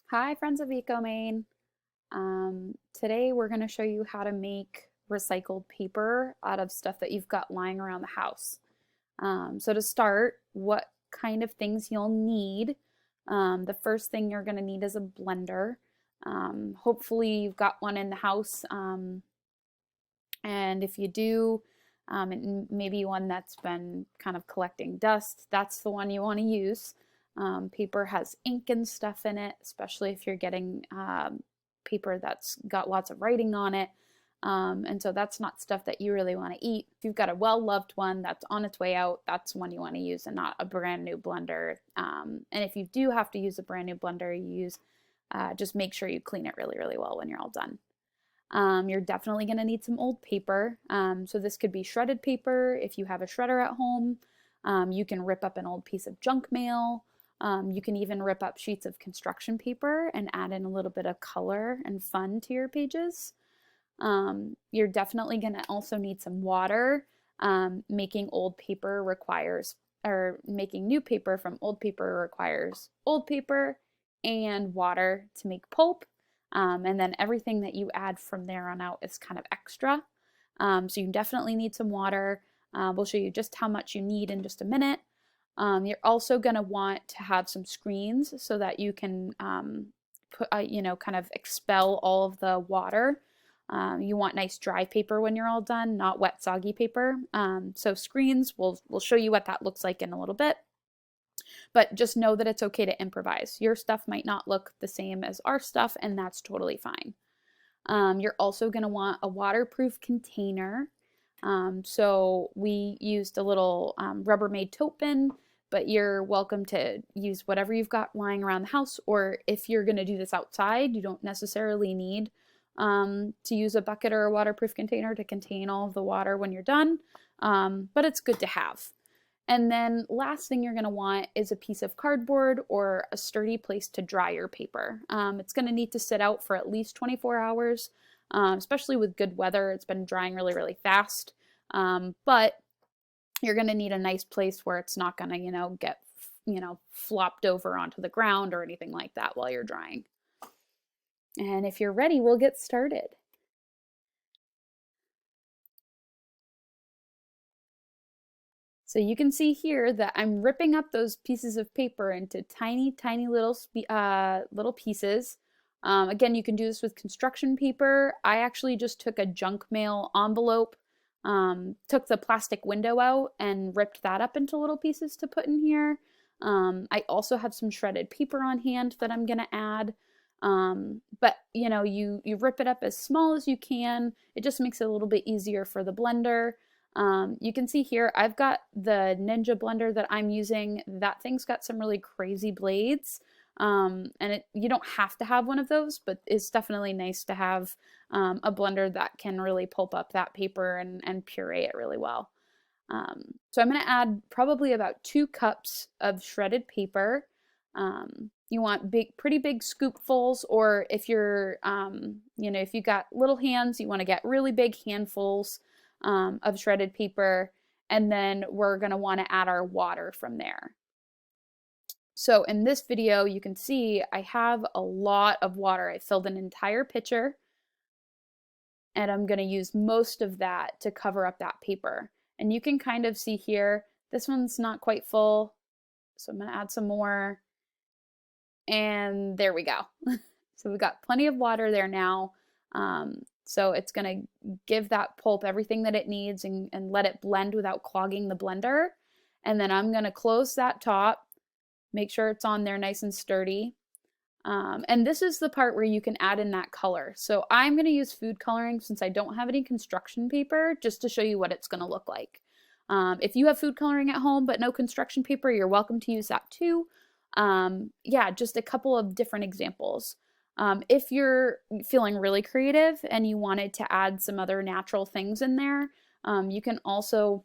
Hi, friends of ecomaine. Today we're going to show you how to make recycled paper out of stuff that you've got lying around the house. So to start, what kind of things you'll need? The first thing you're going to need is a blender. Hopefully you've got one in the house, and if you do, and maybe one that's been kind of collecting dust, that's the one you want to use. Paper has ink and stuff in it, especially if you're getting paper that's got lots of writing on it. And so that's not stuff that you really want to eat. If you've got a well-loved one that's on its way out, that's one you want to use and not a brand new blender. And if you do have to use a brand new blender, just make sure you clean it really, really well when you're all done. You're definitely going to need some old paper. So this could be shredded paper if you have a shredder at home. You can rip up an old piece of junk mail. You can even rip up sheets of construction paper and add in a little bit of color and fun to your pages. You're definitely going to also need some water. Making new paper from old paper requires old paper and water to make pulp. And then everything that you add from there on out is kind of extra. So you definitely need some water. We'll show you just how much you need in just a minute. You're also going to want to have some screens so that you can kind of expel all of the water. You want nice dry paper when you're all done, not wet, soggy paper. So screens, we'll show you what that looks like in a little bit. But just know that it's okay to improvise. Your stuff might not look the same as our stuff, and that's totally fine. You're also going to want a waterproof container. So we used a little Rubbermaid tote bin, but you're welcome to use whatever you've got lying around the house, or if you're going to do this outside, you don't necessarily need to use a bucket or a waterproof container to contain all of the water when you're done, but it's good to have. And then last thing you're going to want is a piece of cardboard or a sturdy place to dry your paper. It's going to need to sit out for at least 24 hours, especially with good weather. It's been drying really, really fast. But you're going to need a nice place where it's not going to, get, flopped over onto the ground or anything like that while you're drying. And if you're ready, we'll get started. So you can see here that I'm ripping up those pieces of paper into tiny, tiny little pieces. Again, you can do this with construction paper. I actually just took a junk mail envelope, took the plastic window out and ripped that up into little pieces to put in here. I also have some shredded paper on hand that I'm going to add. But you rip it up as small as you can. It just makes it a little bit easier for the blender. You can see here, I've got the Ninja blender that I'm using. That thing's got some really crazy blades. And you don't have to have one of those, but it's definitely nice to have a blender that can really pulp up that paper and puree it really well. So I'm going to add probably about 2 cups of shredded paper. You want pretty big scoopfuls, or if you're, if you got little hands, you want to get really big handfuls of shredded paper, and then we're going to want to add our water from there. So in this video, you can see I have a lot of water. I filled an entire pitcher, and I'm going to use most of that to cover up that paper. And you can kind of see here, this one's not quite full, so I'm going to add some more, and there we go. So we've got plenty of water there now. So it's going to give that pulp everything that it needs and let it blend without clogging the blender. And then I'm going to close that top, make sure it's on there nice and sturdy. And this is the part where you can add in that color. So I'm going to use food coloring since I don't have any construction paper, just to show you what it's going to look like. If you have food coloring at home but no construction paper, you're welcome to use that too. Yeah, just a couple of different examples. If you're feeling really creative and you wanted to add some other natural things in there, you can also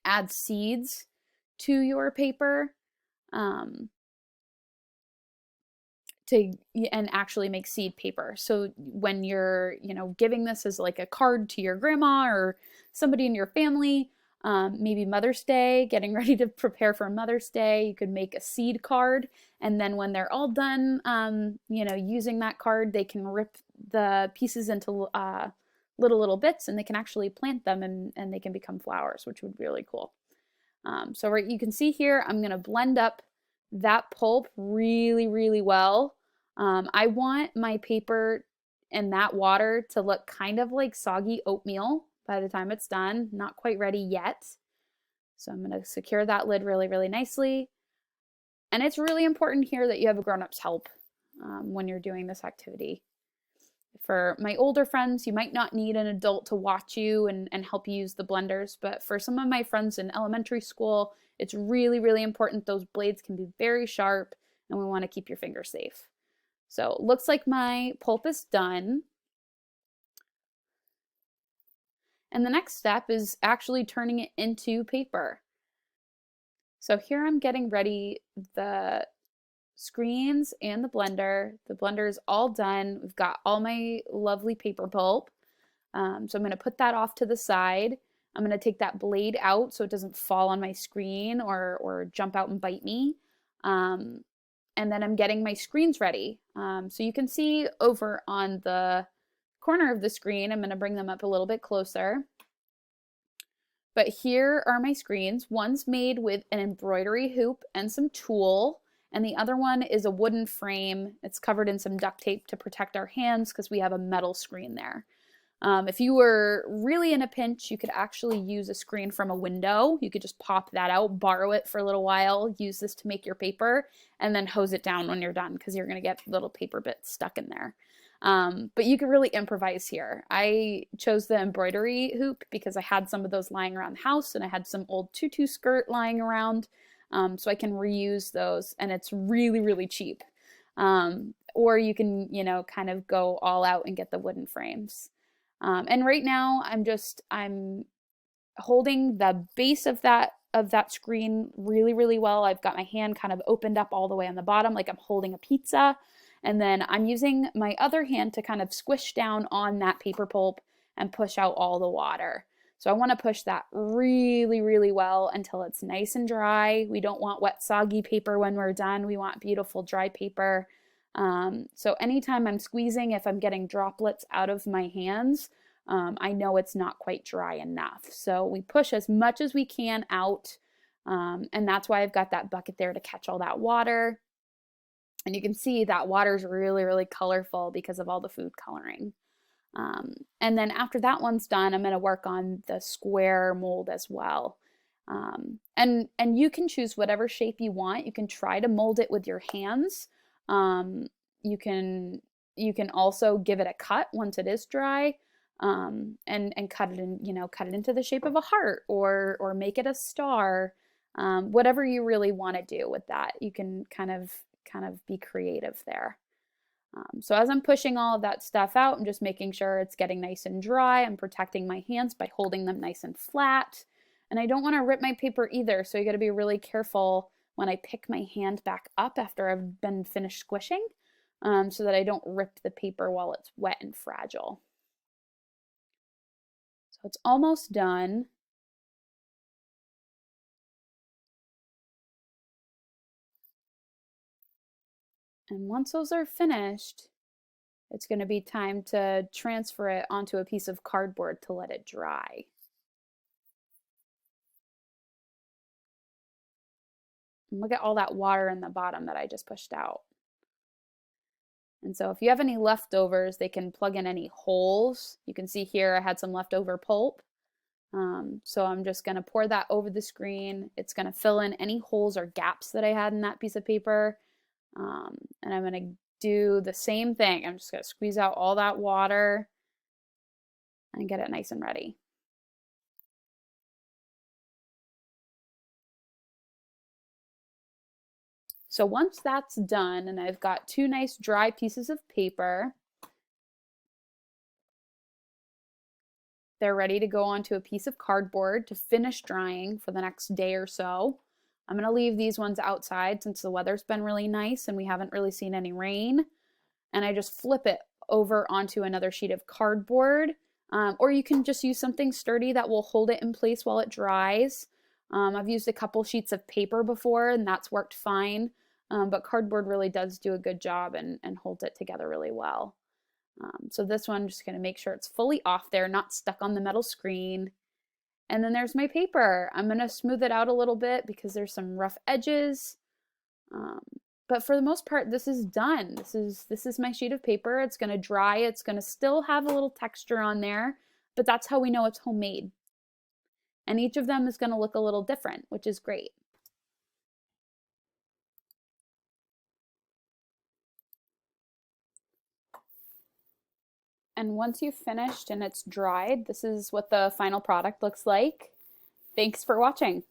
add seeds to your paper and actually make seed paper. So when you're, giving this as like a card to your grandma or somebody in your family, maybe Mother's Day, getting ready to prepare for Mother's Day. You could make a seed card, and then when they're all done, you know, using that card, they can rip the pieces into little bits, and they can actually plant them, and they can become flowers, which would be really cool. So right, you can see here, I'm going to blend up that pulp really well. I want my paper and that water to look kind of like soggy oatmeal by the time it's done. Not quite ready yet. So I'm going to secure that lid really nicely. And it's really important here that you have a grown-up's help when you're doing this activity. For my older friends, you might not need an adult to watch you and help you use the blenders, but for some of my friends in elementary school, it's really important. Those blades can be very sharp, and we want to keep your fingers safe. So it looks like my pulp is done. And the next step is actually turning it into paper. So here I'm getting ready the screens and the blender. The blender is all done. We've got all my lovely paper pulp. So I'm going to put that off to the side. I'm going to take that blade out so it doesn't fall on my screen or jump out and bite me. And then I'm getting my screens ready. So you can see over on the corner of the screen, I'm going to bring them up a little bit closer. But here are my screens. One's made with an embroidery hoop and some tulle, and the other one is a wooden frame. It's covered in some duct tape to protect our hands because we have a metal screen there. If you were really in a pinch, you could actually use a screen from a window. You could just pop that out, borrow it for a little while, use this to make your paper, and then hose it down when you're done because you're going to get little paper bits stuck in there. But you could really improvise here. I chose the embroidery hoop because I had some of those lying around the house, and I had some old tutu skirt lying around, so I can reuse those, and it's really cheap. Or you can, you know, kind of go all out and get the wooden frames. And right now I'm holding the base of that screen really well. I've got my hand kind of opened up all the way on the bottom like I'm holding a pizza. And then I'm using my other hand to kind of squish down on that paper pulp and push out all the water. So I want to push that really well until it's nice and dry. We don't want wet, soggy paper when we're done. We want beautiful, dry paper. So anytime I'm squeezing, if I'm getting droplets out of my hands, I know it's not quite dry enough. So we push as much as we can out, and that's why I've got that bucket there to catch all that water. And you can see that water is really colorful because of all the food coloring. And then after that one's done, I'm going to work on the square mold as well. And you can choose whatever shape you want. You can try to mold it with your hands. You can also give it a cut once it is dry, and cut it in, you know, cut it into the shape of a heart or make it a star. Whatever you really want to do with that, you can kind of be creative there. So as I'm pushing all of that stuff out, I'm just making sure it's getting nice and dry. I'm protecting my hands by holding them nice and flat. And I don't want to rip my paper either, so you got to be really careful when I pick my hand back up after I've been finished squishing, so that I don't rip the paper while it's wet and fragile. So it's almost done. And once those are finished, it's going to be time to transfer it onto a piece of cardboard to let it dry. And look at all that water in the bottom that I just pushed out. And so if you have any leftovers, they can plug in any holes. You can see here I had some leftover pulp. So I'm just going to pour that over the screen. It's going to fill in any holes or gaps that I had in that piece of paper. And I'm going to do the same thing. I'm just going to squeeze out all that water and get it nice and ready. So once that's done and I've got two nice dry pieces of paper, they're ready to go onto a piece of cardboard to finish drying for the next day or so. I'm going to leave these ones outside since the weather's been really nice and we haven't really seen any rain. And I just flip it over onto another sheet of cardboard. Or you can just use something sturdy that will hold it in place while it dries. I've used a couple sheets of paper before and that's worked fine, but cardboard really does do a good job and holds it together really well. So this one, I'm just going to make sure it's fully off there, not stuck on the metal screen. And then there's my paper. I'm going to smooth it out a little bit because there's some rough edges. Um, but for the most part, this is done. This is my sheet of paper. It's going to dry. It's going to still have a little texture on there, but that's how we know it's homemade. And each of them is going to look a little different, which is great. And once you've finished and it's dried, this is what the final product looks like. Thanks for watching.